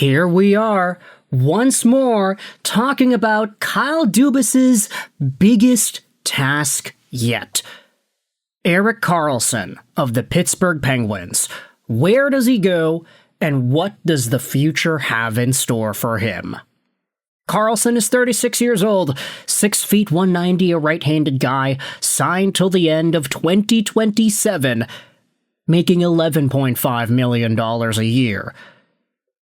here we are, once more, talking about Kyle Dubas's biggest task yet. Erik Karlsson of the Pittsburgh Penguins. Where does he go, and what does the future have in store for him? Karlsson is 36 years old, 6 feet 190, a right-handed guy, signed till the end of 2027, making $11.5 million a year.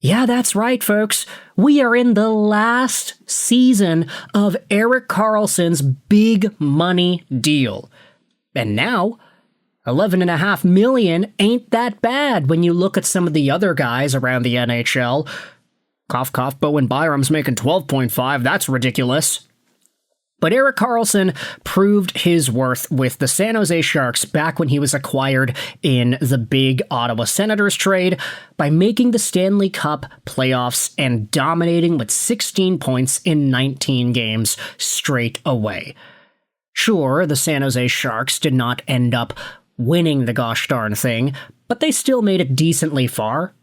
Yeah, that's right, folks. We are in the last season of Erik Karlsson's big money deal. And now, $11.5 million ain't that bad when you look at some of the other guys around the NHL. Cough, cough, Bowen Byram's making $12.5. That's ridiculous. But Erik Karlsson proved his worth with the San Jose Sharks back when he was acquired in the big Ottawa Senators trade by making the Stanley Cup playoffs and dominating with 16 points in 19 games straight away. Sure, the San Jose Sharks did not end up winning the gosh darn thing, but they still made it decently far.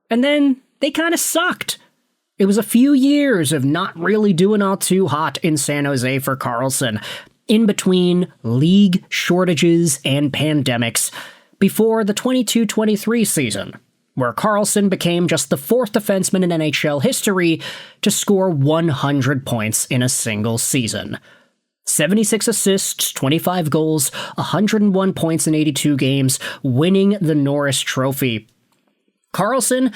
And then they kind of sucked. It was a few years of not really doing all too hot in San Jose for Karlsson, in between league shortages and pandemics, before the 22-23 season, where Karlsson became just the fourth defenseman in NHL history to score 100 points in a single season. 76 assists, 25 goals, 101 points in 82 games, winning the Norris Trophy. Karlsson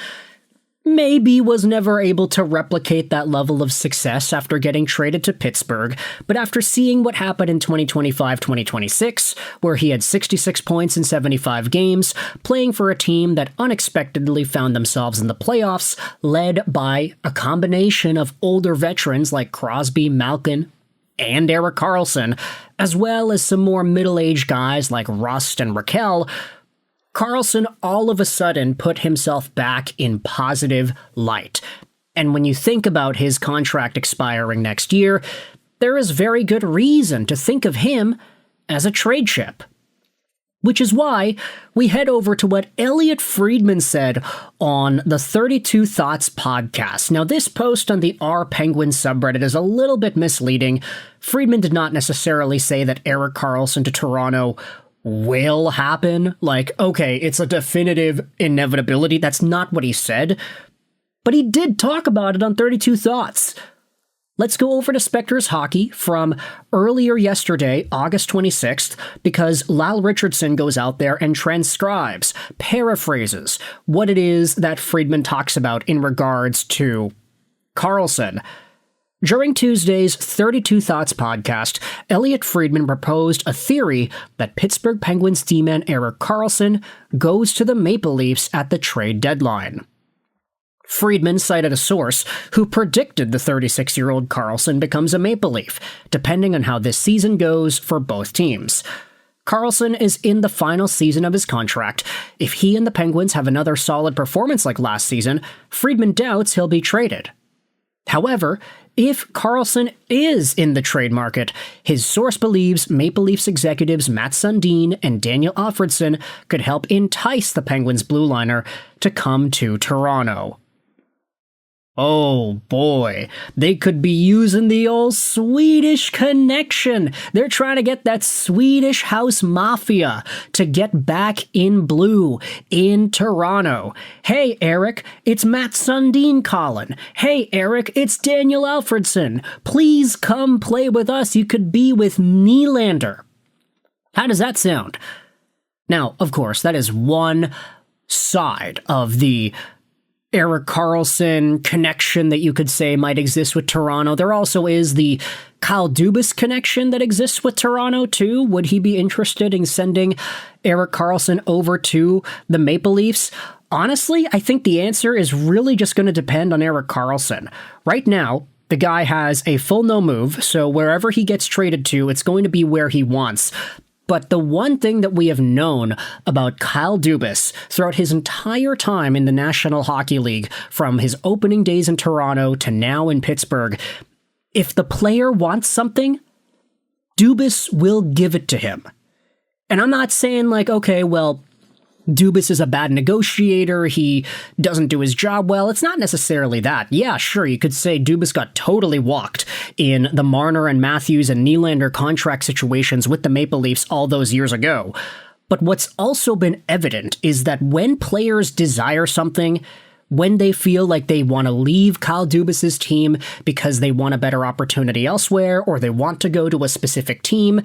maybe was never able to replicate that level of success after getting traded to Pittsburgh, but after seeing what happened in 2025-2026, where he had 66 points in 75 games, playing for a team that unexpectedly found themselves in the playoffs, led by a combination of older veterans like Crosby, Malkin, and Erik Karlsson, as well as some more middle-aged guys like Rust and Raquel, Karlsson all of a sudden put himself back in positive light. And when you think about his contract expiring next year, there is very good reason to think of him as a trade chip. Which is why we head over to what Elliotte Friedman said on the 32 Thoughts podcast. Now, this post on the R Penguins subreddit is a little bit misleading. Friedman did not necessarily say that Erik Karlsson to Toronto will happen. Like, okay, it's a definitive inevitability. That's not what he said. But he did talk about it on 32 Thoughts. Let's go over to Spectre's Hockey from earlier yesterday, August 26th, because Lyle Richardson goes out there and transcribes, paraphrases, what it is that Friedman talks about in regards to Karlsson. During Tuesday's 32 Thoughts podcast, Elliotte Friedman proposed a theory that Pittsburgh Penguins D-man Erik Karlsson goes to the Maple Leafs at the trade deadline. Friedman cited a source who predicted the 36-year-old Karlsson becomes a Maple Leaf, depending on how this season goes for both teams. Karlsson is in the final season of his contract. If he and the Penguins have another solid performance like last season, Friedman doubts he'll be traded. However, if Karlsson is in the trade market, his source believes Maple Leafs executives Matt Sundin and Daniel Alfredsson could help entice the Penguins blue liner to come to Toronto. Oh boy, they could be using the old Swedish connection. They're trying to get that Swedish house mafia to get back in blue in Toronto. Hey Erik, it's Matt Sundin calling. Hey Erik, it's Daniel Alfredsson. Please come play with us. You could be with Nylander. How does that sound? Now, of course, that is one side of the Erik Karlsson connection that you could say might exist with Toronto. There also is the Kyle Dubas connection that exists with Toronto too. Would he be interested in sending Erik Karlsson over to the Maple Leafs? Honestly, I think the answer is really just going to depend on Erik Karlsson. Right now, the guy has a full no move, so wherever he gets traded to, it's going to be where he wants. But the one thing that we have known about Kyle Dubas throughout his entire time in the National Hockey League, from his opening days in Toronto to now in Pittsburgh, if the player wants something, Dubas will give it to him. And I'm not saying like, okay, well, Dubas is a bad negotiator, he doesn't do his job well. It's not necessarily that. Yeah, sure, you could say Dubas got totally walked in the Marner and Matthews and Nylander contract situations with the Maple Leafs all those years ago. But what's also been evident is that when players desire something, when they feel like they want to leave Kyle Dubas's team because they want a better opportunity elsewhere or they want to go to a specific team,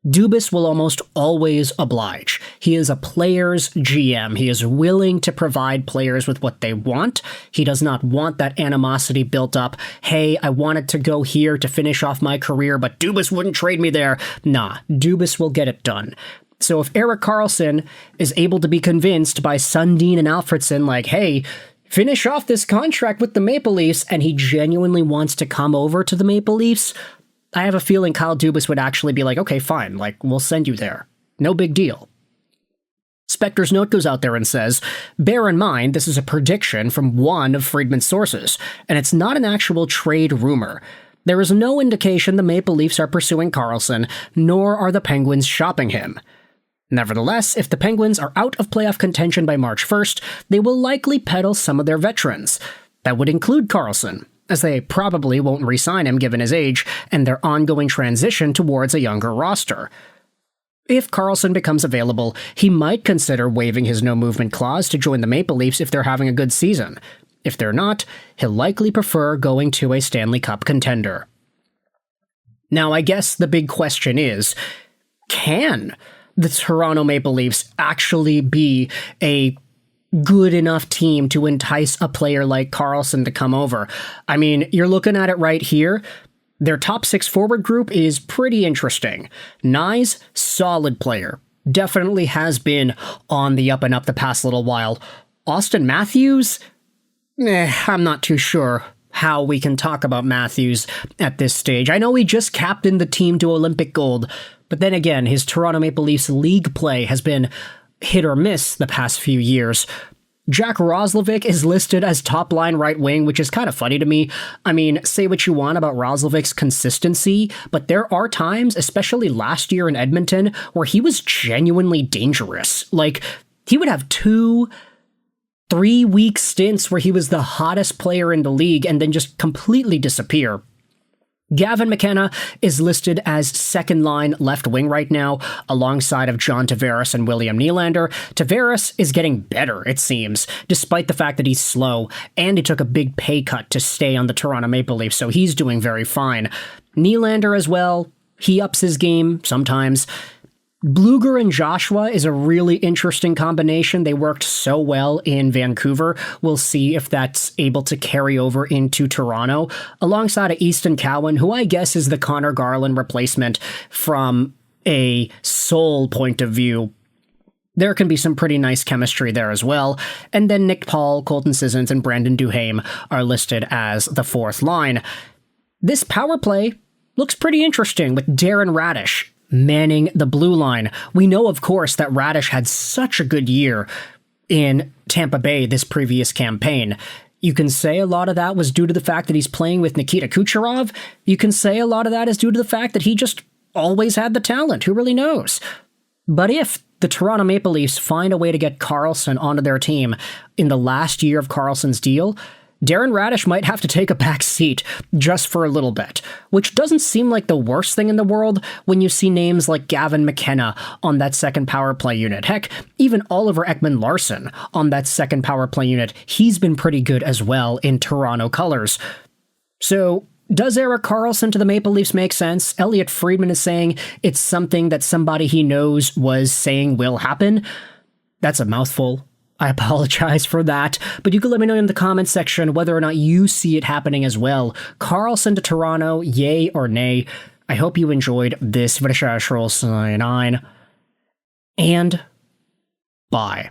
Dubas will almost always oblige. He is a player's GM. He is willing to provide players with what they want. He does not want that animosity built up. Hey, I wanted to go here to finish off my career, but Dubas wouldn't trade me there. Nah, Dubas will get it done. So if Erik Karlsson is able to be convinced by Sundin and Alfredsson, like, hey, finish off this contract with the Maple Leafs, and he genuinely wants to come over to the Maple Leafs, I have a feeling Kyle Dubas would actually be like, okay, fine, like, we'll send you there. No big deal. Spector's note goes out there and says, bear in mind, this is a prediction from one of Friedman's sources, and it's not an actual trade rumor. There is no indication the Maple Leafs are pursuing Karlsson, nor are the Penguins shopping him. Nevertheless, if the Penguins are out of playoff contention by March 1st, they will likely peddle some of their veterans. That would include Karlsson, as they probably won't re-sign him given his age and their ongoing transition towards a younger roster. If Karlsson becomes available, he might consider waiving his no-movement clause to join the Maple Leafs if they're having a good season. If they're not, he'll likely prefer going to a Stanley Cup contender. Now, I guess the big question is, can the Toronto Maple Leafs actually be a good enough team to entice a player like Karlsson to come over? I mean, you're looking at it right here. Their top 6 forward group is pretty interesting. Nyes, solid player. Definitely has been on the up and up the past little while. Austin Matthews? I'm not too sure how we can talk about Matthews at this stage. I know he just captained the team to Olympic gold, but then again, his Toronto Maple Leafs league play has been hit or miss the past few years. Jack Roslovic is listed as top-line right wing, which is kind of funny to me. I mean, say what you want about Roslovic's consistency, but there are times, especially last year in Edmonton, where he was genuinely dangerous. Like, he would have 2-3-week stints where he was the hottest player in the league and then just completely disappear. Gavin McKenna is listed as second-line left wing right now, alongside of John Tavares and William Nylander. Tavares is getting better, it seems, despite the fact that he's slow, and he took a big pay cut to stay on the Toronto Maple Leafs, so he's doing very fine. Nylander as well, he ups his game sometimes. Bluger and Joshua is a really interesting combination. They worked so well in Vancouver. We'll see if that's able to carry over into Toronto, alongside of Easton Cowan, who I guess is the Connor Garland replacement from a soul point of view. There can be some pretty nice chemistry there as well. And then Nick Paul, Colton Sissons, and Brandon Duhaime are listed as the fourth line. This power play looks pretty interesting with Darren Radish manning the blue line. We know, of course, that Radish had such a good year in Tampa Bay this previous campaign. You can say a lot of that was due to the fact that he's playing with Nikita Kucherov. You can say a lot of that is due to the fact that he just always had the talent. Who really knows? But if the Toronto Maple Leafs find a way to get Karlsson onto their team in the last year of Karlsson's deal, Darren Radish might have to take a back seat just for a little bit, which doesn't seem like the worst thing in the world when you see names like Gavin McKenna on that second power play unit. Heck, even Oliver Ekman-Larsson on that second power play unit. He's been pretty good as well in Toronto colors. So, does Erik Karlsson to the Maple Leafs make sense? Elliotte Friedman is saying it's something that somebody he knows was saying will happen. That's a mouthful. I apologize for that, but you can let me know in the comments section whether or not you see it happening as well. Karlsson to Toronto, yay or nay? I hope you enjoyed this video, and bye.